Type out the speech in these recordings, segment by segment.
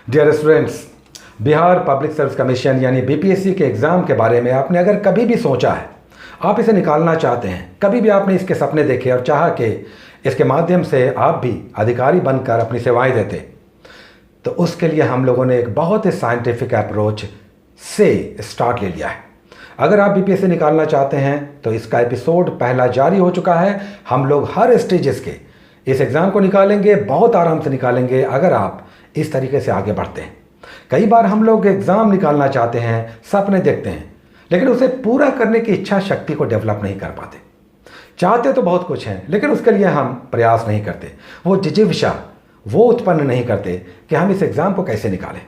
Dear students, Bihar public service commission यानी BPSC के exam के बारे में आपने अगर कभी भी सोचा है, आप इसे निकालना चाहते हैं, कभी भी आपने इसके सपने देखे और चाहा कि इसके माध्यम से आप भी अधिकारी बनकर अपनी सेवाएं देते, तो उसके लिए हम लोगों ने एक बहुत ही साइंटिफिक अप्रोच से स्टार्ट ले लिया है। अगर आप बीपीएससी निकालना चाहते हैं तो इसका एपिसोड पहला जारी हो चुका है। हम लोग हर स्टेजेस के इस एग्ज़ाम को निकालेंगे, बहुत आराम से निकालेंगे अगर आप इस तरीके से आगे बढ़ते हैं। कई बार हम लोग एग्ज़ाम निकालना चाहते हैं, सपने देखते हैं, लेकिन उसे पूरा करने की इच्छा शक्ति को डेवलप नहीं कर पाते। चाहते तो बहुत कुछ हैं, लेकिन उसके लिए हम प्रयास नहीं करते, वो जिजीविषा वो उत्पन्न नहीं करते कि हम इस एग्ज़ाम को कैसे निकालें।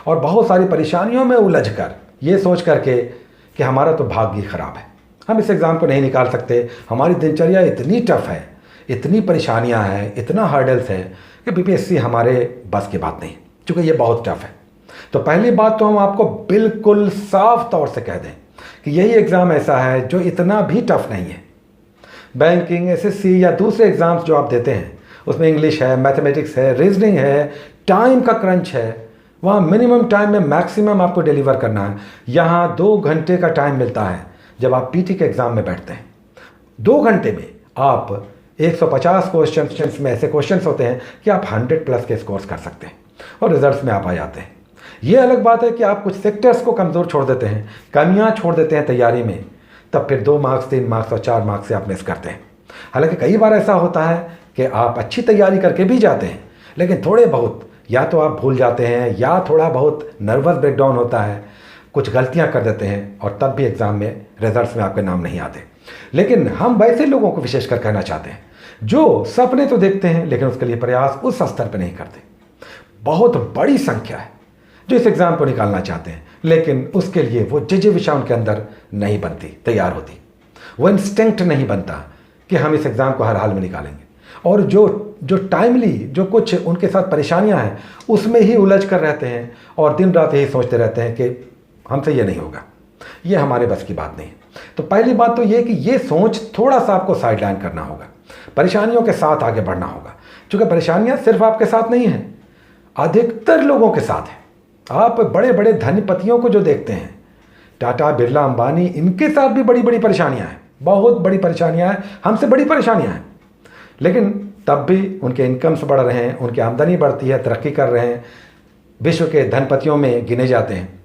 और बहुत सारी परेशानियों में उलझ कर ये सोच करके कि हमारा तो भाग्य खराब है, हम इस एग्ज़ाम को नहीं निकाल सकते, हमारी दिनचर्या इतनी टफ है, इतनी परेशानियां हैं, इतना हर्डल्स है कि बीपीएससी हमारे बस की बात नहीं, क्योंकि ये बहुत टफ है। तो पहली बात तो हम आपको बिल्कुल साफ तौर से कह दें कि यही एग्ज़ाम ऐसा है जो इतना भी टफ नहीं है। बैंकिंग, एसएससी या दूसरे एग्ज़ाम्स जो आप देते हैं उसमें इंग्लिश है, मैथमेटिक्स है, रीजनिंग है, टाइम का क्रंच है, वहाँ मिनिमम टाइम में मैक्सिमम आपको डिलीवर करना है। यहाँ 2 घंटे का टाइम मिलता है जब आप पीटी के एग्ज़ाम में बैठते हैं। 2 घंटे में आप 150 क्वेश्चन में ऐसे क्वेश्चंस होते हैं कि आप 100+ के स्कोर्स कर सकते हैं और रिजल्ट्स में आप आ जाते हैं। ये अलग बात है कि आप कुछ सेक्टर्स को कमज़ोर छोड़ देते हैं, कमियां छोड़ देते हैं तैयारी में, तब फिर 2 मार्क्स, 3 मार्क्स और 4 मार्क्स से आप मिस करते हैं। हालांकि कई बार ऐसा होता है कि आप अच्छी तैयारी करके भी जाते हैं, लेकिन थोड़े बहुत या तो आप भूल जाते हैं या थोड़ा बहुत नर्वस ब्रेकडाउन होता है, कुछ गलतियां कर देते हैं और तब भी एग्ज़ाम में रिजल्ट्स में आपके नाम नहीं आते। लेकिन हम वैसे लोगों को विशेषकर कहना चाहते हैं जो सपने तो देखते हैं लेकिन उसके लिए प्रयास उस स्तर पर नहीं करते। बहुत बड़ी संख्या है जो इस एग्ज़ाम को निकालना चाहते हैं, लेकिन उसके लिए वो जिजीविषा उनके अंदर नहीं बनती, तैयार होती, वो इंस्टिंक्ट नहीं बनता कि हम इस एग्ज़ाम को हर हाल में निकालेंगे। और जो टाइमली जो कुछ उनके साथ परेशानियां हैं उसमें ही उलझ कर रहते हैं और दिन रात यही सोचते रहते हैं कि हमसे ये नहीं होगा, ये हमारे बस की बात नहीं है। तो पहली बात तो ये कि ये सोच थोड़ा सा आपको साइडलाइन करना होगा, परेशानियों के साथ आगे बढ़ना होगा, क्योंकि परेशानियां सिर्फ आपके साथ नहीं हैं, अधिकतर लोगों के साथ हैं। आप बड़े बड़े धनपतियों को जो देखते हैं, टाटा, बिरला, अंबानी, इनके साथ भी बड़ी बड़ी परेशानियां हैं, बहुत बड़ी परेशानियां हैं, हमसे बड़ी परेशानियां हैं, लेकिन तब भी उनके इनकम्स बढ़ रहे हैं, उनकी आमदनी बढ़ती है, तरक्की कर रहे हैं, विश्व के धनपतियों में गिने जाते हैं।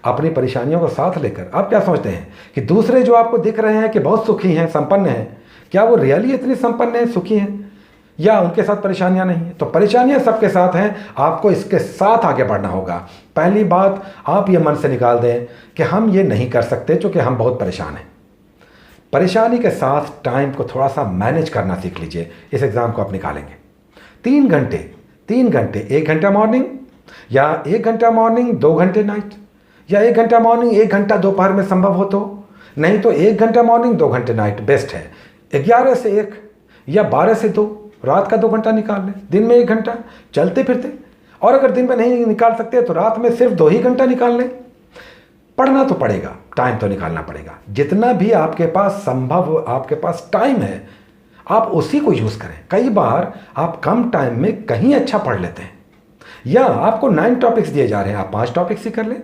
अपनी परेशानियों को साथ लेकर आप क्या सोचते हैं कि दूसरे जो आपको दिख रहे हैं कि बहुत सुखी हैं, संपन्न हैं, क्या वो रियली इतनी संपन्न हैं, सुखी हैं, या उनके साथ परेशानियां नहीं हैं? तो परेशानियां सबके साथ हैं, आपको इसके साथ आगे बढ़ना होगा। पहली बात आप ये मन से निकाल दें कि हम ये नहीं कर सकते क्योंकि हम बहुत परेशान हैं। परेशानी के साथ टाइम को थोड़ा सा मैनेज करना सीख लीजिए। इस एग्ज़ाम को आप निकालेंगे 3 घंटे, 1 घंटा मॉर्निंग या 1 घंटा मॉर्निंग, 2 घंटे नाइट, या 1 घंटा मॉर्निंग, 1 घंटा दोपहर में संभव हो तो, नहीं तो 1 घंटा मॉर्निंग, 2 घंटे नाइट बेस्ट है। 11 से 1 या 12 से 2 रात का 2 घंटा निकाल लें, दिन में 1 घंटा चलते फिरते, और अगर दिन में नहीं निकाल सकते तो रात में सिर्फ 2 ही घंटा निकाल लें। पढ़ना तो पड़ेगा, टाइम तो निकालना पड़ेगा। जितना भी आपके पास संभव, आपके पास टाइम है, आप उसी को यूज़ करें। कई बार आप कम टाइम में कहीं अच्छा पढ़ लेते हैं, या आपको 9 टॉपिक्स दिए जा रहे हैं, आप 5 टॉपिक्स ही कर लें,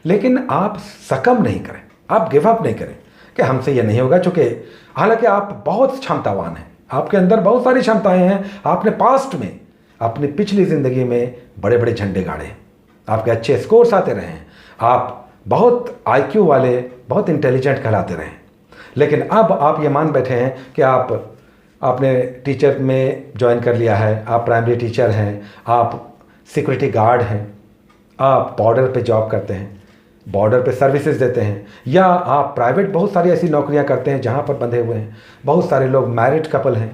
लेकिन आप सकम नहीं करें, आप गिव अप नहीं करें कि हमसे ये नहीं होगा, चूँकि हालांकि आप बहुत क्षमतावान हैं, आपके अंदर बहुत सारी क्षमताएं हैं, आपने पास्ट में अपनी पिछली ज़िंदगी में बड़े बड़े झंडे गाड़े हैं, आपके अच्छे स्कोर्स आते रहे हैं, आप बहुत IQ वाले, बहुत इंटेलिजेंट कहलाते रहे हैं। लेकिन अब आप ये मान बैठे हैं कि आपने टीचर में ज्वाइन कर लिया है, आप प्राइमरी टीचर हैं, आप सिक्योरिटी गार्ड हैं, आप बॉर्डर पे जॉब करते हैं, बॉर्डर पे सर्विसेज देते हैं, या आप प्राइवेट बहुत सारी ऐसी नौकरियां करते हैं जहां पर बंधे हुए हैं। बहुत सारे लोग मैरिड कपल हैं,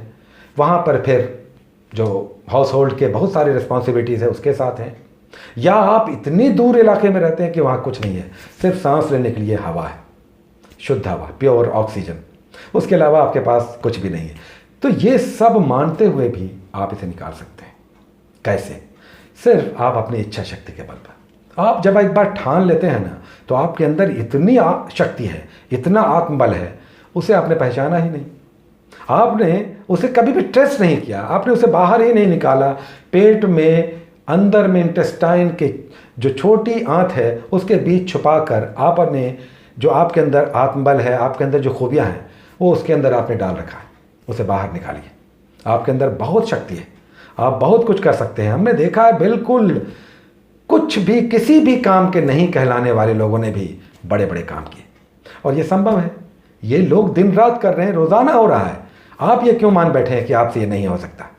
वहां पर फिर जो हाउस होल्ड के बहुत सारी रिस्पॉन्सिबिलिटीज़ है उसके साथ हैं, या आप इतनी दूर इलाके में रहते हैं कि वहाँ कुछ नहीं है, सिर्फ सांस लेने के लिए हवा है, शुद्ध हवा, प्योर ऑक्सीजन, उसके अलावा आपके पास कुछ भी नहीं है। तो ये सब मानते हुए भी आप इसे निकाल सकते हैं। कैसे? सिर्फ आप अपनी इच्छा शक्ति के बल पर। आप जब एक बार ठान लेते हैं ना, तो आपके अंदर इतनी शक्ति है, इतना आत्मबल है, उसे आपने पहचाना ही नहीं, आपने उसे कभी भी टेस्ट नहीं किया, आपने उसे बाहर ही नहीं निकाला, पेट में अंदर में इंटेस्टाइन के जो छोटी आंत है उसके बीच छुपा कर आपने जो आपके अंदर आत्मबल है, आपके अंदर जो खूबियाँ हैं, वो उसके अंदर आपने डाल रखा है, उसे बाहर निकालिए। आपके अंदर बहुत शक्ति है, आप बहुत कुछ कर सकते हैं। हमने देखा है बिल्कुल कुछ भी, किसी भी काम के नहीं कहलाने वाले लोगों ने भी बड़े बड़े काम किए, और ये संभव है। ये लोग दिन रात कर रहे हैं, रोज़ाना हो रहा है। आप ये क्यों मान बैठे हैं कि आपसे ये नहीं हो सकता?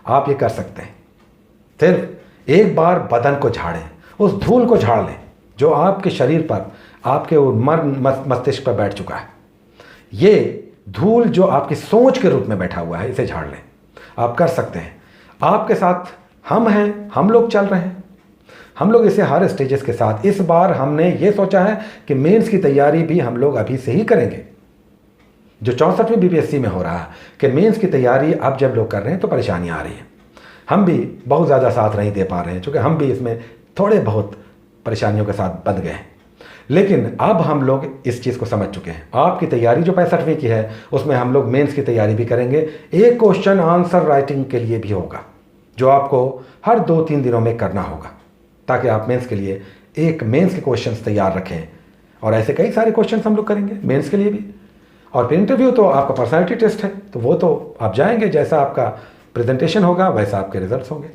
आप ये कर सकते हैं। सिर्फ एक बार बदन को झाड़ें, उस धूल को झाड़ लें जो आपके शरीर पर, आपके मस्तिष्क पर बैठ चुका है। ये धूल जो आपकी सोच के रूप में बैठा हुआ है, इसे झाड़ लें। आप कर सकते हैं। आपके साथ हम हैं, हम लोग चल रहे हैं। हम लोग इसे हर स्टेजेस के साथ, इस बार हमने ये सोचा है कि मेंस की तैयारी भी हम लोग अभी से ही करेंगे। जो 64वीं बीपीएससी में हो रहा है कि मेंस की तैयारी अब जब लोग कर रहे हैं तो परेशानियां आ रही हैं। हम भी बहुत ज़्यादा साथ नहीं दे पा रहे हैं, क्योंकि हम भी इसमें थोड़े बहुत परेशानियों के साथ बंध गए हैं। लेकिन अब हम लोग इस चीज़ को समझ चुके हैं। आपकी तैयारी जो 65वीं की है, उसमें हम लोग मेंस की तैयारी भी करेंगे। एक क्वेश्चन आंसर राइटिंग के लिए भी होगा, जो आपको हर 2-3 दिनों में करना होगा, ताकि आप मेंस के लिए एक मेंस के क्वेश्चंस तैयार रखें। और ऐसे कई सारे क्वेश्चंस हम लोग करेंगे मेंस के लिए भी। और फिर इंटरव्यू तो आपका पर्सनालिटी टेस्ट है, तो वो तो आप जाएंगे, जैसा आपका प्रेजेंटेशन होगा वैसा आपके रिजल्ट्स होंगे।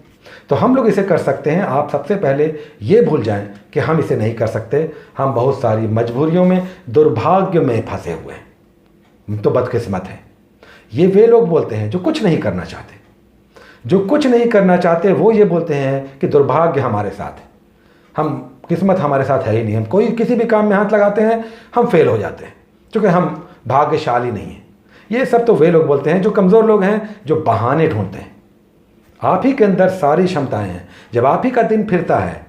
तो हम लोग इसे कर सकते हैं। आप सबसे पहले ये भूल जाएं कि हम इसे नहीं कर सकते। हम बहुत सारी मजबूरियों में, दुर्भाग्य में फंसे हुए हैं। तो बदकिस्मत है। ये वे लोग बोलते हैं जो कुछ नहीं करना चाहते। जो कुछ नहीं करना चाहते वो ये बोलते हैं कि दुर्भाग्य हमारे साथ है, हम किस्मत हमारे साथ है ही नहीं। हम कोई किसी भी काम में हाथ लगाते हैं, हम फेल हो जाते हैं, क्योंकि हम भाग्यशाली नहीं हैं। ये सब तो वे लोग बोलते हैं जो कमज़ोर लोग हैं, जो बहाने ढूंढते हैं। आप ही के अंदर सारी क्षमताएं हैं। जब आप ही का दिन फिरता है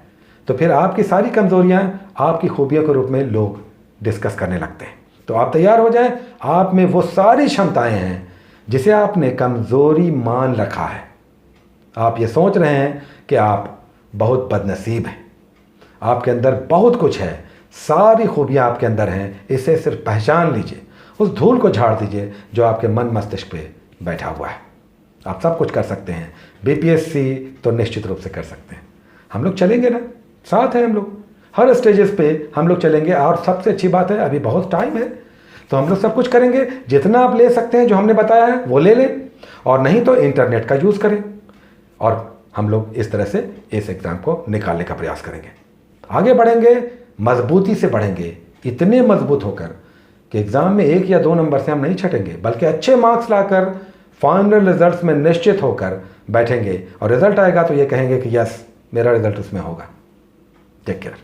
तो फिर आपकी सारी कमज़ोरियां आपकी खूबियों के रूप में लोग डिस्कस करने लगते हैं। तो आप तैयार हो जाएं। आप में वो सारी क्षमताएं हैं जिसे आपने कमज़ोरी मान रखा है। आप ये सोच रहे हैं कि आप बहुत बदनसीब हैं। आपके अंदर बहुत कुछ है, सारी खूबियां आपके अंदर हैं। इसे सिर्फ पहचान लीजिए, उस धूल को झाड़ दीजिए जो आपके मन मस्तिष्क पे बैठा हुआ है। आप सब कुछ कर सकते हैं। बीपीएससी तो निश्चित रूप से कर सकते हैं। हम लोग चलेंगे ना, साथ हैं हम लोग, हर स्टेजेस पे हम लोग चलेंगे। और सबसे अच्छी बात है, अभी बहुत टाइम है, तो हम लोग सब कुछ करेंगे। जितना आप ले सकते हैं, जो हमने बताया है वो ले लें, और नहीं तो इंटरनेट का यूज़ करें। और हम लोग इस तरह से इस एग्ज़ाम को निकालने का प्रयास करेंगे। आगे बढ़ेंगे, मजबूती से बढ़ेंगे, इतने मजबूत होकर कि एग्ज़ाम में 1 या 2 नंबर से हम नहीं छटेंगे, बल्कि अच्छे मार्क्स लाकर फाइनल रिजल्ट्स में निश्चित होकर बैठेंगे। और रिजल्ट आएगा तो ये कहेंगे कि यस, मेरा रिजल्ट उसमें होगा। Take care.